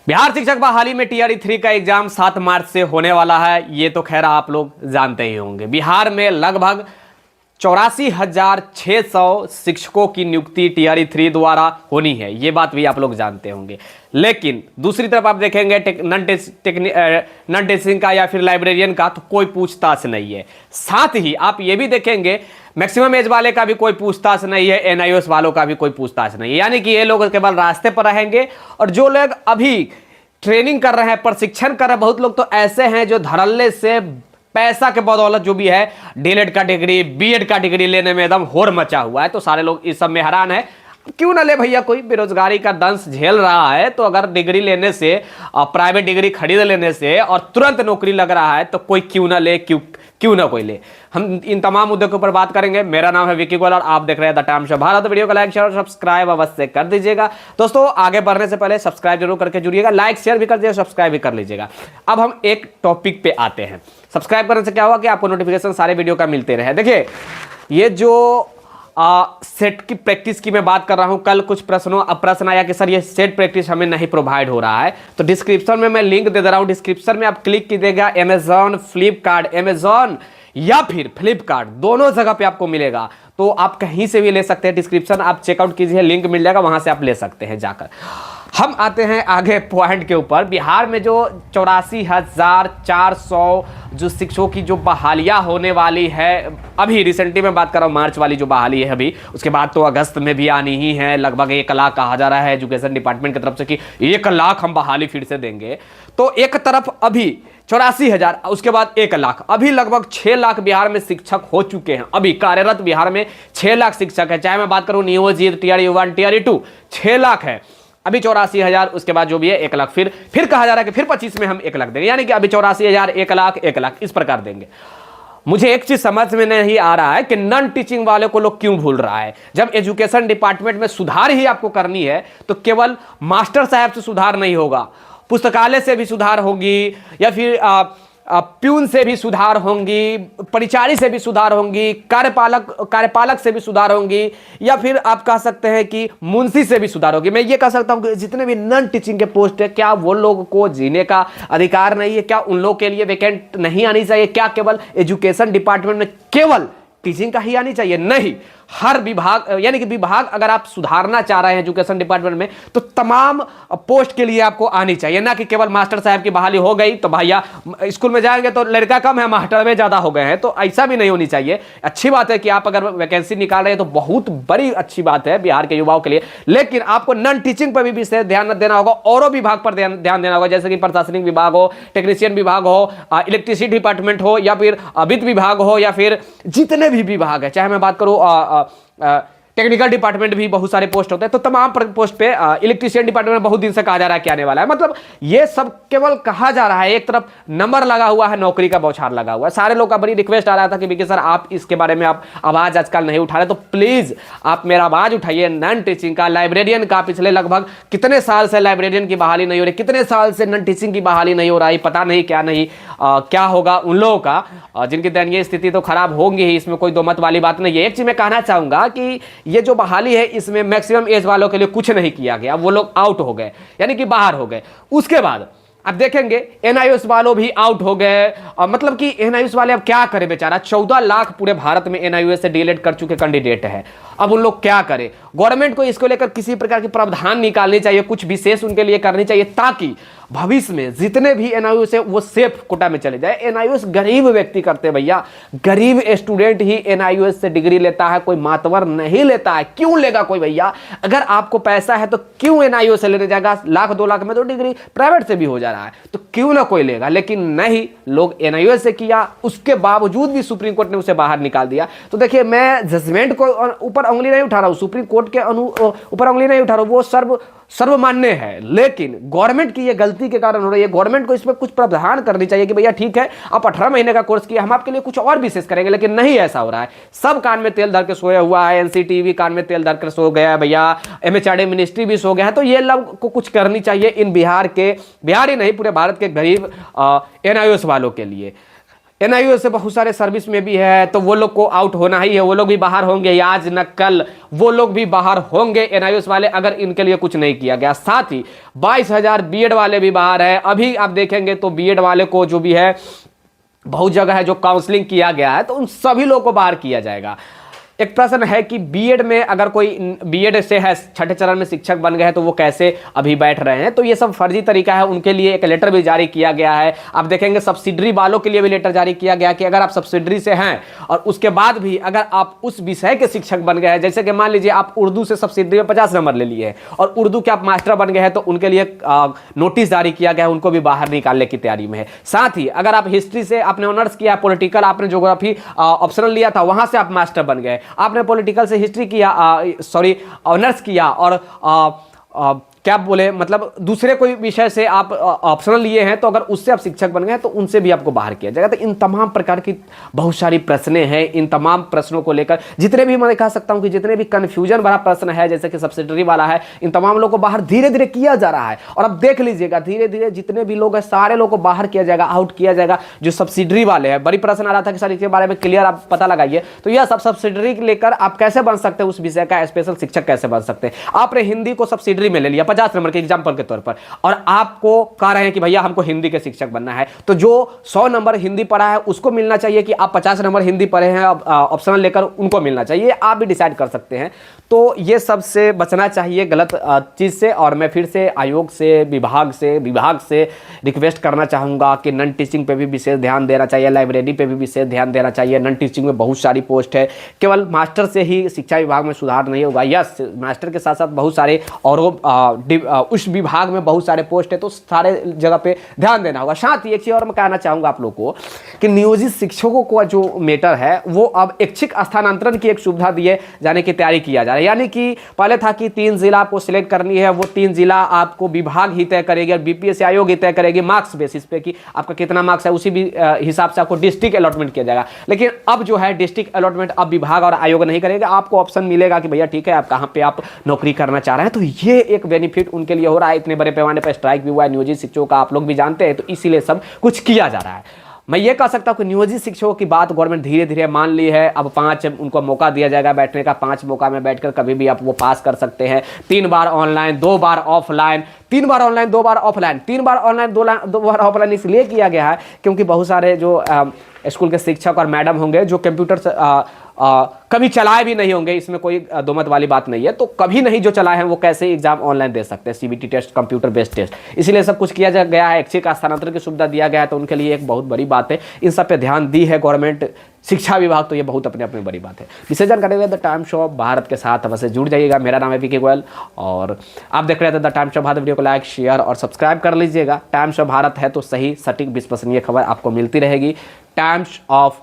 बिहार शिक्षक बहाली में टीआरई 3 का एग्जाम 7 मार्च से होने वाला है। ये तो खैर आप लोग जानते ही होंगे। बिहार में लगभग 84,600 शिक्षकों की नियुक्ति टीआरई 3 द्वारा होनी है, ये बात भी आप लोग जानते होंगे। लेकिन दूसरी तरफ आप देखेंगे नॉन टीचिंग का या फिर लाइब्रेरियन का तो कोई पूछताछ नहीं है। साथ ही आप ये भी देखेंगे मैक्सिमम एज वाले का भी कोई पूछताछ नहीं है, एनआईओएस वालों का भी कोई पूछताछ नहीं है। यानी कि ये लोग केवल रास्ते पर रहेंगे। और जो लोग अभी ट्रेनिंग कर रहे हैं, प्रशिक्षण कर रहे हैं, बहुत लोग तो ऐसे हैं जो धड़ल्ले से पैसा के बदौलत जो भी है डीएलएड का डिग्री, बीएड का डिग्री लेने में एकदम होड़ मचा हुआ है। तो सारे लोग इस सब में हैरान है। क्यों ना ले भैया, कोई बेरोजगारी का दंश झेल रहा है तो अगर डिग्री लेने से, प्राइवेट डिग्री खरीद लेने से और तुरंत नौकरी लग रहा है तो कोई क्यों ना ले, क्यों ना कोई ले। हम इन तमाम मुद्दों के ऊपर बात करेंगे। मेरा नाम है विकी गोयल और आप देख रहे हैं the times of Bharat. Video को लाइक शेयर और सब्सक्राइब अवश्य कर दीजिएगा। दोस्तों आगे बढ़ने से पहले सब्सक्राइब जरूर करके जुड़िएगा, लाइक शेयर भी कर दीजिएगा, सब्सक्राइब भी कर लीजिएगा। अब हम एक टॉपिक पे आते हैं। सब्सक्राइब करने से क्या होगा कि आपको नोटिफिकेशन सारे वीडियो का मिलते रहे। देखिए ये जो सेट की प्रैक्टिस की मैं बात कर रहा हूं, कल कुछ प्रश्न आया कि सर ये सेट प्रैक्टिस हमें नहीं प्रोवाइड हो रहा है, तो डिस्क्रिप्शन में मैं लिंक दे दे रहा हूं। डिस्क्रिप्शन में आप क्लिक कीजिएगा, अमेजॉन फ्लिपकार्ट, अमेजॉन या फिर फ्लिपकार्ट दोनों जगह पे आपको मिलेगा। तो आप कहीं से भी ले सकते हैं। डिस्क्रिप्शन आप चेकआउट कीजिए, लिंक मिल जाएगा, वहां से आप ले सकते हैं जाकर। हम आते हैं आगे पॉइंट के ऊपर। बिहार में जो 84,400 जो शिक्षकों की जो बहालियां होने वाली है, अभी रिसेंटली मैं बात कर रहा हूँ मार्च वाली जो बहाली है अभी, उसके बाद तो अगस्त में भी आनी ही है। लगभग 1 लाख कहा जा रहा है एजुकेशन डिपार्टमेंट की तरफ से कि 1 लाख हम बहाली फिर से देंगे। तो एक तरफ अभी 84,000, उसके बाद 1 लाख, अभी लगभग 6 लाख बिहार में शिक्षक हो चुके हैं। अभी कार्यरत बिहार में 6 लाख शिक्षक है। चाहे मैं बात करूं नियोजित, टीआरई 1, टीआरई 2, 6 लाख है। अभी 84,000, उसके बाद जो भी है 1 लाख, फिर कहा जा रहा है कि फिर 25 में हम 1 लाख देंगे। यानी कि अभी 84,000, 1 लाख, 1 लाख इस प्रकार देंगे। मुझे एक चीज समझ में नहीं आ रहा है कि नॉन टीचिंग वाले को लोग क्यों भूल रहा है। जब एजुकेशन डिपार्टमेंट में सुधार ही आपको करनी है तो केवल मास्टर साहब से सुधार नहीं होगा, पुस्तकालय से भी सुधार होगी, या फिर प्यून से भी सुधार होंगी, परिचारी से भी सुधार होंगी, कार्यपालक से भी सुधार होंगी, या फिर आप कह सकते हैं कि मुंशी से भी सुधार होगी। मैं ये कह सकता हूं कि जितने भी नॉन टीचिंग के पोस्ट है, क्या वो लोगों को जीने का अधिकार नहीं है? क्या उन लोगों के लिए वैकेंट नहीं आनी चाहिए? क्या केवल एजुकेशन डिपार्टमेंट में केवल टीचिंग का ही आनी चाहिए? नहीं, हर विभाग, यानी कि विभाग अगर आप सुधारना चाह रहे हैं एजुकेशन डिपार्टमेंट में तो तमाम पोस्ट के लिए आपको आनी चाहिए। ना कि केवल मास्टर साहब की बहाली हो गई तो भैया स्कूल में जाएंगे तो लड़का कम है, मास्टर में ज्यादा हो गए हैं, तो ऐसा भी नहीं होनी चाहिए। अच्छी बात है कि आप अगर वैकेंसी निकाल रहे हैं तो बहुत बड़ी अच्छी बात है बिहार के युवाओं के लिए, लेकिन आपको नॉन टीचिंग पर भी विशेष ध्यान देना होगा, औरों विभाग पर ध्यान देना होगा, जैसे कि प्रशासनिक विभाग हो, टेक्नीशियन विभाग हो, इलेक्ट्रिसिटी डिपार्टमेंट हो, या फिर वित्त विभाग हो, या फिर जितने भी विभाग है। चाहे मैं बात करूं टेक्निकल डिपार्टमेंट भी बहुत सारे पोस्ट होते हैं, तो तमाम पोस्ट पे इलेक्ट्रिशियन डिपार्टमेंट में बहुत दिन से कहा जा रहा है कि आने वाला है। मतलब ये सब केवल कहा जा रहा है, एक तरफ नंबर लगा हुआ है, नौकरी का बौछार लगा हुआ है। सारे लोग का बड़ी रिक्वेस्ट आ रहा था कि विकी सर आप इसके बारे में आप आवाज आजकल नहीं उठा रहे, तो प्लीज आप मेरा आवाज उठाइए। नॉन टीचिंग का, लाइब्रेरियन का पिछले लगभग कितने साल से लाइब्रेरियन की बहाली नहीं हो रही, कितने साल से नॉन टीचिंग की बहाली नहीं हो रही, पता नहीं क्या नहीं क्या होगा उन लोगों का, जिनकी दयनीय स्थिति तो खराब होंगी ही, इसमें कोई दो मत वाली बात नहीं है। एक चीज मैं कहना चाहूंगा कि ये जो बहाली है इसमें मैक्सिमम एज वालों के लिए कुछ नहीं किया गया, वो लोग आउट हो गए, यानी कि बाहर हो गए। उसके बाद अब देखेंगे एनआईओएस वालों भी आउट हो गए। मतलब कि एनआईओएस वाले अब क्या करें बेचारा, 14 लाख पूरे भारत में एनआईओएस से डीएलएड कर चुके कैंडिडेट है। अब उन लोग क्या करें? गवर्नमेंट को इसको लेकर किसी प्रकार की प्रावधान निकालनी चाहिए, कुछ विशेष उनके लिए करनी चाहिए, ताकि भविष्य में जितने भी एनआईओएस है वो सेफ कोटा में चले जाए। एनआईओएस गरीब व्यक्ति करते हैं भैया, गरीब स्टूडेंट ही एनआईओएस से डिग्री लेता है, कोई मातवर नहीं लेता है। क्यों लेगा कोई भैया? अगर आपको पैसा है तो क्यों एनआईओएस से लेने जाएगा? 1,00,000 2 लाख में तो डिग्री प्राइवेट से भी हो जा रहा है, तो क्यों ना कोई लेगा। लेकिन नहीं, लोग एनआईओएस से किया, उसके बावजूद भी सुप्रीम कोर्ट ने उसे बाहर निकाल दिया। तो देखिए, मैं जजमेंट को ऊपर उंगली नहीं उठा रहा हूं, सुप्रीम कोर्ट के ऊपर उंगली नहीं उठा रहा हूं, वो सर्वमान्य है, लेकिन गवर्नमेंट की ये गलती के कारण हो रही है। गवर्नमेंट को इसमें कुछ प्रावधान करनी चाहिए कि भैया ठीक है, आप 18 महीने का कोर्स किया, हम आपके लिए कुछ और विशेष करेंगे, लेकिन नहीं ऐसा हो रहा है। सब कान में तेल धर के सोया हुआ है, एनसीटीवी कान में तेल धर कर सो गया है भैया, एमएचआरडी मिनिस्ट्री भी सो गया है। तो ये लोग को कुछ करनी चाहिए इन बिहार ही नहीं पूरे भारत के गरीब एनआईओएस वालों के लिए। एनआईओ से बहुत सारे सर्विस में भी है, तो वो लोग को आउट होना ही है, वो लोग भी बाहर होंगे, आज न कल वो लोग भी बाहर होंगे एनआईओ वाले, अगर इनके लिए कुछ नहीं किया गया। साथ ही 22,000 बीएड वाले भी बाहर है। अभी आप देखेंगे तो बीएड वाले को जो भी है बहुत जगह है जो काउंसलिंग किया गया है, तो उन सभी लोगों को बाहर किया जाएगा। एक प्रश्न है कि बीएड में अगर कोई बीएड से है, छठे चरण में शिक्षक बन गए हैं, तो वो कैसे अभी बैठ रहे हैं, तो ये सब फर्जी तरीका है। उनके लिए एक लेटर भी जारी किया गया है। आप देखेंगे सब्सिडरी वालों के लिए भी लेटर जारी किया गया कि अगर आप सब्सिडरी से हैं और उसके बाद भी अगर आप उस विषय के शिक्षक बन गए हैं, जैसे कि मान लीजिए आप उर्दू से सब्सिडरी में 50 नंबर ले लिए और उर्दू के आप मास्टर बन गए हैं, तो उनके लिए नोटिस जारी किया गया है, उनको भी बाहर निकालने की तैयारी में है। साथ ही अगर आप हिस्ट्री से आपने ऑनर्स किया, पॉलिटिकल आपने ज्योग्राफी ऑप्शनल लिया था, वहां से आप मास्टर बन गए, आपने पॉलिटिकल से हिस्ट्री किया, ऑनर्स किया और क्या बोले मतलब दूसरे कोई विषय से आप ऑप्शनल लिए हैं, तो अगर उससे आप शिक्षक बन गए तो उनसे भी आपको बाहर किया जाएगा। तो इन तमाम प्रकार की बहुत सारी प्रश्नें हैं। इन तमाम प्रश्नों को लेकर जितने भी मैं कह सकता हूं कि जितने भी कंफ्यूजन भरा प्रश्न है, जैसे कि सब्सिडरी वाला है, इन तमाम लोगों को बाहर धीरे धीरे किया जा रहा है। और अब देख लीजिएगा धीरे धीरे जितने भी लोग हैं सारे लोगों को बाहर किया जाएगा, आउट किया जाएगा। जो सब्सिडरी वाले हैं, बड़ी प्रश्न आ रहा था कि सर इसके बारे में क्लियर आप पता लगाइए, तो यह सब सब्सिडरी लेकर आप कैसे बन सकते हैं, उस विषय का स्पेशल शिक्षक कैसे बन सकते हैं। आपने हिंदी को सब्सिडरी में ले लिया 50 नंबर के एग्जाम्पल के तौर पर, और आपको कह रहे हैं कि भैया हमको हिंदी के शिक्षक बनना है, तो जो 100 नंबर हिंदी पढ़ा है उसको मिलना चाहिए कि आप 50 नंबर हिंदी पढ़े हैं ऑप्शनल लेकर उनको मिलना चाहिए, आप भी डिसाइड कर सकते हैं। तो ये सब से बचना चाहिए, गलत चीज से। और मैं फिर से आयोग से, विभाग से रिक्वेस्ट करना चाहूंगा कि नॉन टीचिंग पे भी विशेष ध्यान देना चाहिए, लाइब्रेरी पे भी विशेष ध्यान देना चाहिए। नॉन टीचिंग में बहुत सारी पोस्ट है, केवल मास्टर से ही शिक्षा विभाग में सुधार नहीं होगा। यस, मास्टर के साथ साथ बहुत सारे और उस विभाग में बहुत सारे पोस्ट है, तो सारे जगह पे ध्यान देना होगा। साथ ही एक चीज और मैं कहना चाहूंगा आप लोग को कि नियोजित शिक्षकों को जो मैटर है वो अब ऐच्छिक स्थानांतरण की एक सुविधा दिए जाने की तैयारी किया जा रहा है। यानी कि पहले था कि 3 जिला आपको सिलेक्ट करनी है, वो 3 जिला आपको विभाग ही तय करेगी और बीपीएससी आयोग ही तय करेगी मार्क्स बेसिस पे कि आपका कितना मार्क्स है, उसी भी हिसाब से आपको डिस्ट्रिक्ट अलॉटमेंट किया जाएगा। लेकिन अब जो है डिस्ट्रिक्ट अलॉटमेंट अब विभाग और आयोग नहीं करेगा, आपको ऑप्शन मिलेगा कि भैया ठीक है आप कहाँ पे आप नौकरी करना चाह रहे हैं। तो ये एक बेनिफिट उनके लिए हो रहा है। इतने बड़े पैमाने पर स्ट्राइक भी हुआ है नियोजित शिक्षकों का, आप लोग भी जानते हैं, तो इसीलिए सब कुछ किया जा रहा है। मैं ये कह सकता हूं कि नियोजित शिक्षकों की बात गवर्नमेंट धीरे धीरे मान ली है। अब 5 उनको मौका दिया जाएगा बैठने का, 5 मौका में बैठकर कभी भी आप वो पास कर सकते हैं। 3 बार ऑनलाइन, 2 बार ऑफलाइन, 3 बार ऑनलाइन, 2 बार ऑफलाइन, 3 बार ऑनलाइन, 2 बार ऑफलाइन इसलिए किया गया है क्योंकि बहुत सारे जो स्कूल के शिक्षक और मैडम होंगे जो कंप्यूटर से कभी चलाए भी नहीं होंगे, इसमें कोई दोमत वाली बात नहीं है, तो कभी नहीं जो चलाए हैं वो कैसे एग्जाम ऑनलाइन दे सकते हैं, CBT test, computer based test. इसलिए सब कुछ किया गया है, ऐच्छिक स्थानांतरण की सुविधा दिया गया है, तो उनके लिए एक बहुत बड़ी बात है। इन सब पे ध्यान दी है गवर्नमेंट शिक्षा विभाग, तो ये बहुत अपने अपने बड़ी बात है। विशेष जानकारी हुए द टाइम्स ऑफ भारत के साथ अवश्य जुड़ जाइएगा। मेरा नाम है पीके गोयल और आप देख रहे थे the times of Bharat. Video को लाइक, शेयर और सब्सक्राइब कर लीजिएगा। टाइम्स ऑफ भारत है तो सही, सटीक, विश्वसनीय खबर आपको मिलती रहेगी। Times of